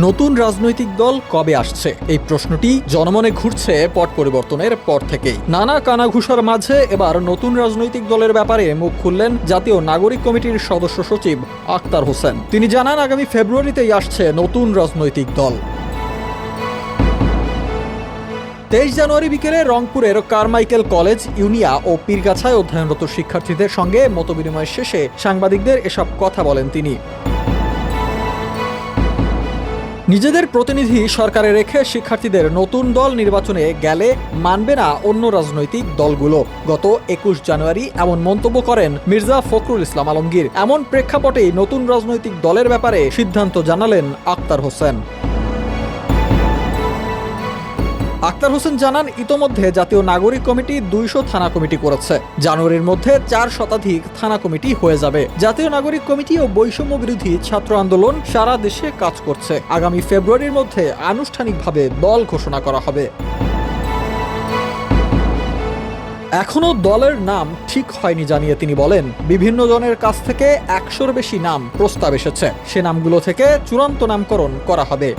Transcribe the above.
নতুন রাজনৈতিক দল কবে আসছে এই প্রশ্নটি জনমনে ঘুরছে পট পরিবর্তনের পর থেকেই। নানা কানাঘুষার মাঝে এবার নতুন রাজনৈতিক দলের ব্যাপারে মুখ খুললেন জাতীয় নাগরিক কমিটির সদস্য সচিব আখতার হোসেন। তিনি জানান, আগামী ফেব্রুয়ারিতেই আসছে নতুন রাজনৈতিক দল। 23 জানুয়ারি বিকেলে রংপুরের কারমাইকেল কলেজ, ইউনিয়া ও পীরগাছায় অধ্যয়নরত শিক্ষার্থীদের সঙ্গে মতবিনিময় শেষে সাংবাদিকদের এসব কথা বলেন তিনি। নিজেদের প্রতিনিধি সরকারে রেখে শিক্ষার্থীদের নতুন দল নির্বাচনে গেলে মানবে না অন্য রাজনৈতিক দলগুলো। গত 21 জানুয়ারি এমন মন্তব্য করেন মির্জা ফখরুল ইসলাম আলমগীর। এমন প্রেক্ষাপটেই নতুন রাজনৈতিক দলের ব্যাপারে সিদ্ধান্ত জানালেন আখতার হোসেন। আখতার হোসেন জানান, ইতোমধ্যে জাতীয় নাগরিক কমিটি 200 থানা কমিটি করেছে। জানুয়ারির মধ্যে 4 শতাধিক থানা কমিটি হয়ে যাবে। জাতীয় নাগরিক কমিটি ও বৈষম্য বিরোধী ছাত্র আন্দোলন সারা দেশে কাজ করছে। আগামী ফেব্রুয়ারির মধ্যে আনুষ্ঠানিকভাবে দল ঘোষণা করা হবে। এখনও দলের নাম ঠিক হয়নি জানিয়ে তিনি বলেন, বিভিন্ন জনের কাছ থেকে 100-র বেশি নাম প্রস্তাব এসেছে। সে নামগুলো থেকে চূড়ান্ত নামকরণ করা হবে।